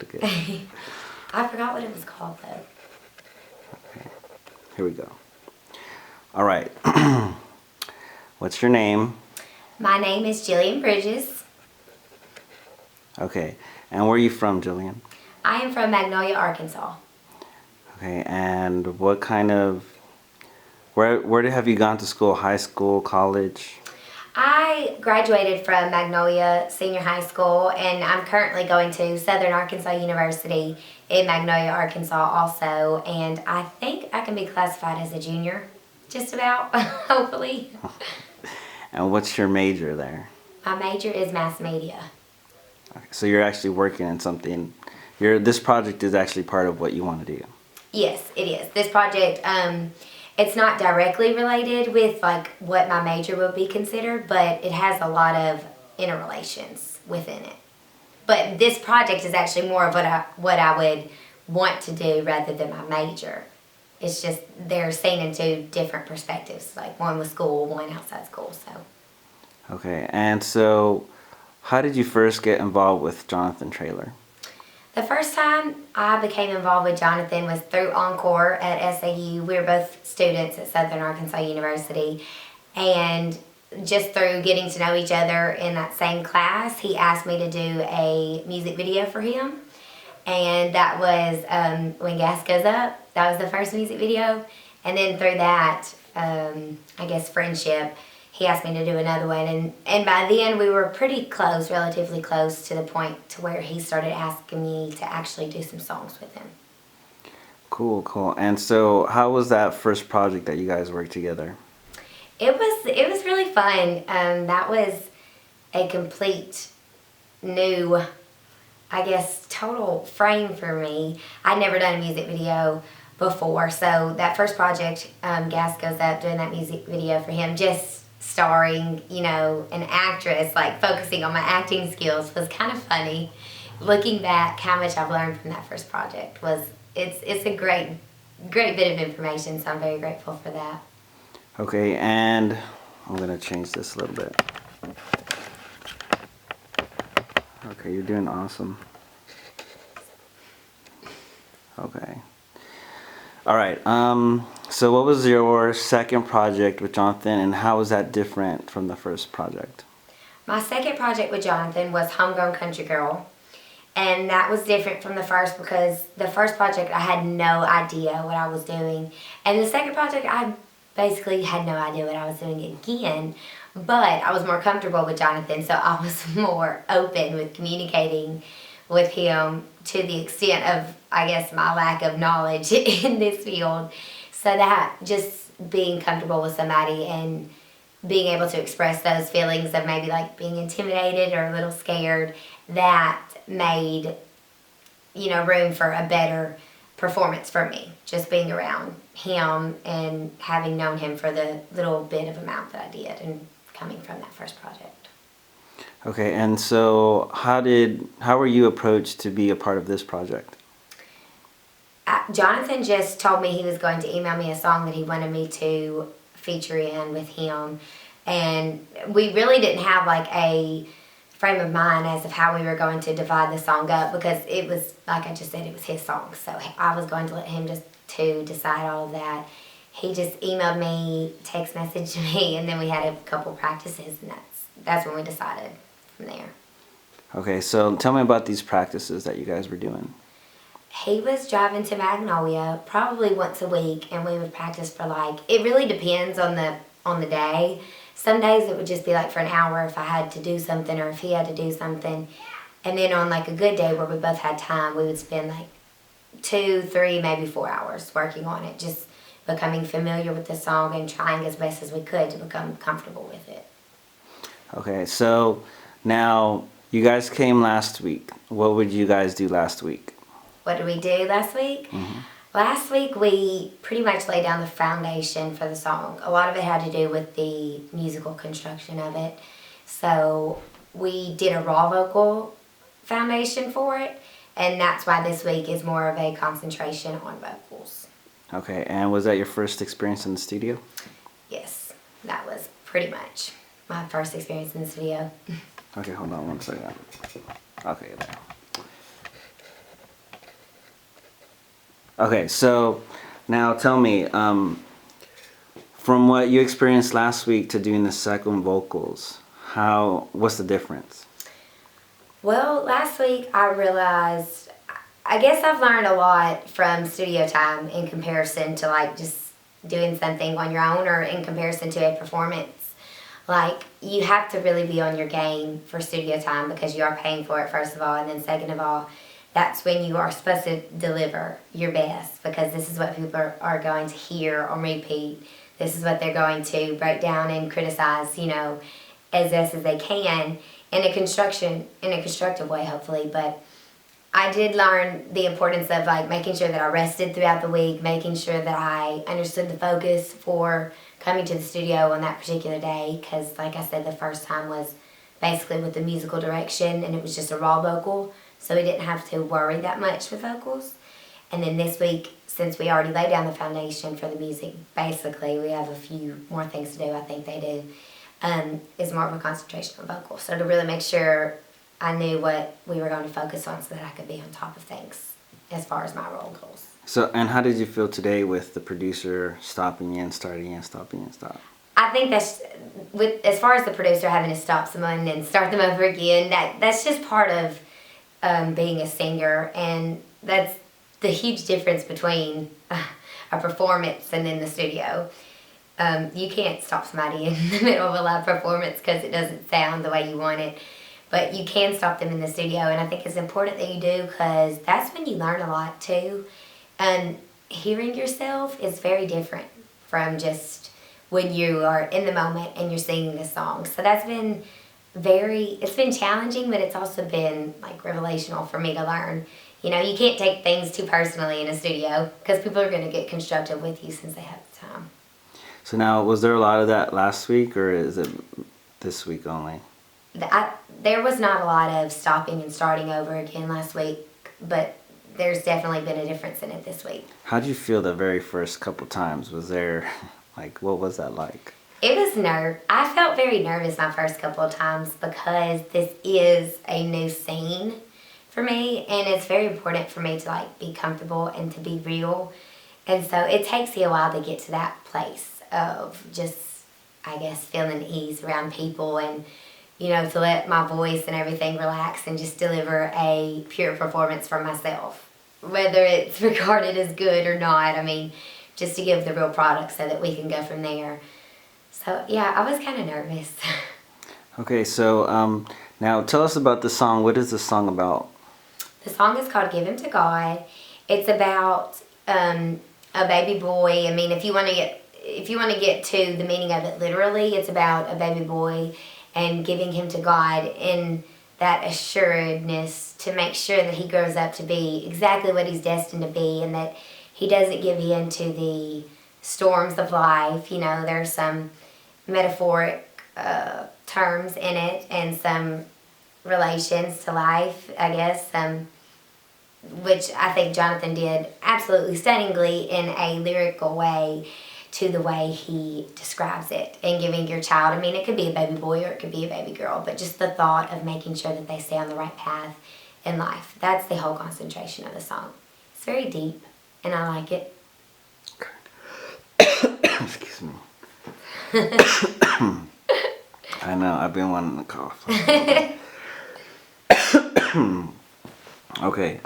good. I forgot what it was called though. Okay. Here we go. All right. What's your name? My name is Jillian Bridges. Okay. And where are you from, Jillian? I am from Magnolia, Arkansas. Okay. And what kind of where have you gone to school? High school, college? I graduated from Magnolia Senior High School, and I'm currently going to Southern Arkansas University in Magnolia, Arkansas also, and I think I can be classified as a junior, just about, hopefully. And what's your major there? My major is mass media. Okay, so you're actually working in something. This project is actually part of what you want to do. Yes, it is. This project, it's not directly related with like what my major would be considered, but it has a lot of interrelations within it. But this project is actually more of what I would want to do rather than my major. It's just they're seen in two different perspectives, like one with school, one outside school. So. Okay, and so how did you first get involved with Jonathan Traylor? The first time I became involved with Jonathan was through Encore at SAU. We were both students at Southern Arkansas University, and just through getting to know each other in that same class, he asked me to do a music video for him, and that was When Gas Goes Up. That was the first music video, and then through that, I guess friendship, he asked me to do another one, and by then we were pretty close, relatively close, to the point to where he started asking me to actually do some songs with him. Cool, cool. And so how was that first project that you guys worked together? It was really fun. That was a complete new, I guess, total frame for me. I'd never done a music video before, so that first project, Gas Goes Up, doing that music video for him, just starring, an actress, like focusing on my acting skills, was kind of funny. Looking back, how much I've learned from that first project it's a great bit of information, so I'm very grateful for that. Okay, and I'm gonna change this a little bit. Okay, you're doing awesome. Okay. All right. So what was your second project with Jonathan, and how was that different from the first project? My second project with Jonathan was Homegrown Country Girl, and that was different from the first because the first project I had no idea what I was doing, and the second project I basically had no idea what I was doing again, but I was more comfortable with Jonathan, so I was more open with communicating with him to the extent of, I guess, my lack of knowledge in this field. So that just being comfortable with somebody and being able to express those feelings of maybe like being intimidated or a little scared, that made, room for a better performance for me. Just being around him and having known him for the little bit of amount that I did and coming from that first project. Okay, and so how were you approached to be a part of this project? Jonathan just told me he was going to email me a song that he wanted me to feature in with him, and we really didn't have like a frame of mind as of how we were going to divide the song up, because it was, like I just said, it was his song, so I was going to let him just to decide all of that. He just emailed me, text messaged me, and then we had a couple practices, and that's when we decided from there. Okay, so tell me about these practices that you guys were doing. He was driving to Magnolia probably once a week, and we would practice for like, it really depends on the day. Some days it would just be like for an hour if I had to do something or if he had to do something. And then on like a good day where we both had time, we would spend like 2, 3, maybe 4 hours working on it, just becoming familiar with the song and trying as best as we could to become comfortable with it. Okay, so now you guys came last week. What would you guys do last week? What did we do last week? Mm-hmm. Last week we pretty much laid down the foundation for the song. A lot of it had to do with the musical construction of it. So we did a raw vocal foundation for it, and that's why this week is more of a concentration on vocals. Okay, and was that your first experience in the studio? Yes, that was pretty much my first experience in the studio. Okay, hold on one second. Okay, there. Okay, so now tell me, from what you experienced last week to doing the second vocals, what's the difference? Well, last week I realized, I guess I've learned a lot from studio time in comparison to like just doing something on your own or in comparison to a performance. Like, you have to really be on your game for studio time because you are paying for it, first of all, and then second of all, that's when you are supposed to deliver your best because this is what people are going to hear on repeat. This is what they're going to break down and criticize, as best as they can in a constructive way, hopefully. But I did learn the importance of like making sure that I rested throughout the week, making sure that I understood the focus for coming to the studio on that particular day. Because, like I said, the first time was basically with the musical direction, and it was just a raw vocal, so we didn't have to worry that much with vocals. And then this week, since we already laid down the foundation for the music, basically we have a few more things to do. I think they do. Is more of a concentration on vocals. So to really make sure I knew what we were going to focus on so that I could be on top of things as far as my role goes. So, and how did you feel today with the producer stopping in, starting in, stopping in, stop? I think that's, as far as the producer having to stop someone and start them over again, that's just part of being a singer, and that's the huge difference between a performance and in the studio. You can't stop somebody in the middle of a live performance because it doesn't sound the way you want it. But you can stop them in the studio, and I think it's important that you do because that's when you learn a lot too. And hearing yourself is very different from just when you are in the moment and you're singing a song. So that's been it's been challenging, but it's also been like revelational for me to learn. You can't take things too personally in a studio because people are going to get constructive with you since they have the time. So now, was there a lot of that last week, or is it this week only? There was not a lot of stopping and starting over again last week, but there's definitely been a difference in it this week. How did you feel the very first couple times? Was there, what was that like? It was I felt very nervous my first couple of times because this is a new scene for me, and it's very important for me to be comfortable and to be real. And so it takes you a while to get to that place of just, I guess, feeling ease around people and, to let my voice and everything relax and just deliver a pure performance for myself. Whether it's regarded as good or not, just to give the real product so that we can go from there. So, yeah, I was kind of nervous. Okay, so now tell us about the song. What is the song about? The song is called Give Him to God. It's about a baby boy. If you want to get to the meaning of it literally, it's about a baby boy and giving him to God in that assuredness to make sure that he grows up to be exactly what he's destined to be, and that he doesn't give in to the storms of life. There's some metaphoric terms in it and some relations to life, I guess, which I think Jonathan did absolutely stunningly in a lyrical way to the way he describes it. And giving your child, it could be a baby boy or it could be a baby girl, but just the thought of making sure that they stay on the right path in life. That's the whole concentration of the song. It's very deep, and I like it. Excuse me. I know, I've been wanting to cough. Okay,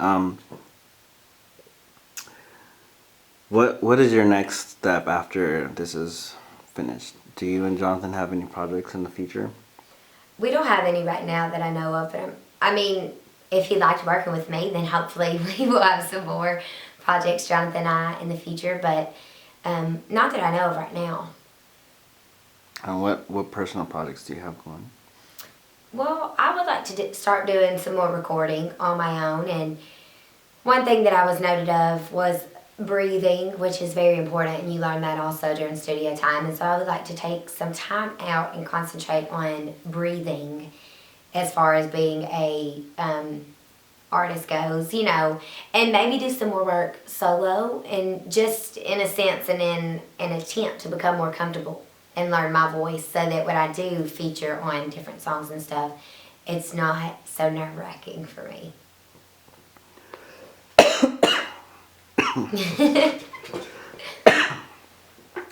what is your next step after this is finished? Do you and Jonathan have any projects in the future? We don't have any right now that I know of, but if he liked working with me, then hopefully we will have some more projects, Jonathan and I, in the future, but not that I know of right now. And what personal projects do you have going? Well, I would like to start doing some more recording on my own, and one thing that I was noted of was breathing, which is very important, and you learn that also during studio time. And so I would like to take some time out and concentrate on breathing as far as being a artist goes, and maybe do some more work solo, and just in a sense and in an attempt to become more comfortable and learn my voice so that when I do feature on different songs and stuff, it's not so nerve-wracking for me.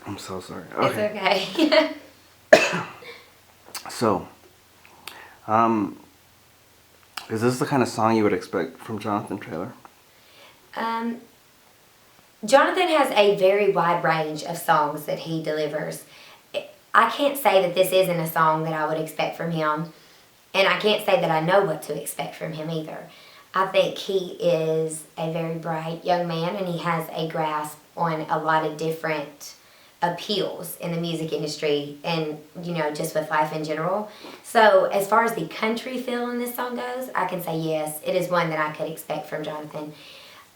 I'm so sorry. It's Okay. okay. So, is this the kind of song you would expect from Jonathan Traylor? um, Jonathan has a very wide range of songs that he delivers. I can't say that this isn't a song that I would expect from him, and I can't say that I know what to expect from him either. I think he is a very bright young man, and he has a grasp on a lot of different appeals in the music industry and, you know, just with life in general. So as far as the country feel in this song goes, I can say yes, it is one that I could expect from Jonathan.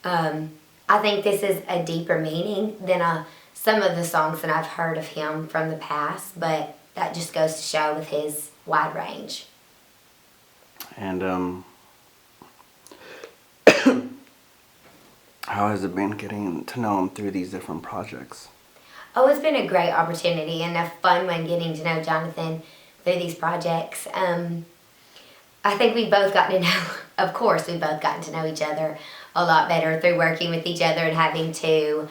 I think this is a deeper meaning than some of the songs that I've heard of him from the past, but that just goes to show with his wide range. And how has it been getting to know him through these different projects? Oh, it's been a great opportunity and a fun one getting to know Jonathan through these projects. I think we've both gotten to know, of course, we've both gotten to know each other a lot better through working with each other and having to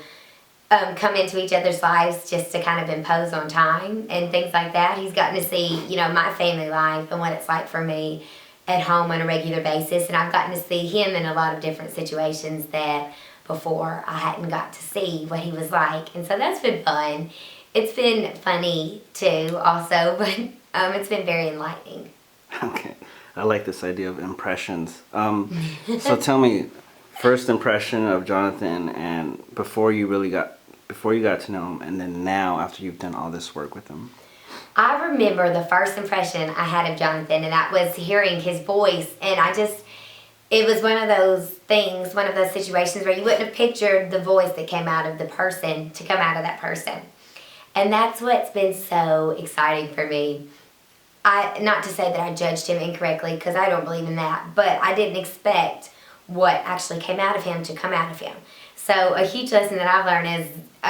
come into each other's lives just to kind of impose on time and things like that. He's gotten to see, you know, my family life and what it's like for me at home on a regular basis, and I've gotten to see him in a lot of different situations that before I hadn't got to see what he was like, and so that's been fun. It's been funny too, also, but it's been very enlightening. Okay, I like this idea of impressions. So tell me, first impression of Jonathan, and before you got to know him, and then now after you've done all this work with him. I remember the first impression I had of Jonathan, and that was hearing his voice, and it was one of those things, one of those situations where you wouldn't have pictured the voice that came out of the person to come out of that person. And that's what's been so exciting for me. Not to say that I judged him incorrectly, because I don't believe in that, but I didn't expect what actually came out of him to come out of him. So a huge lesson that I've learned is, I mean,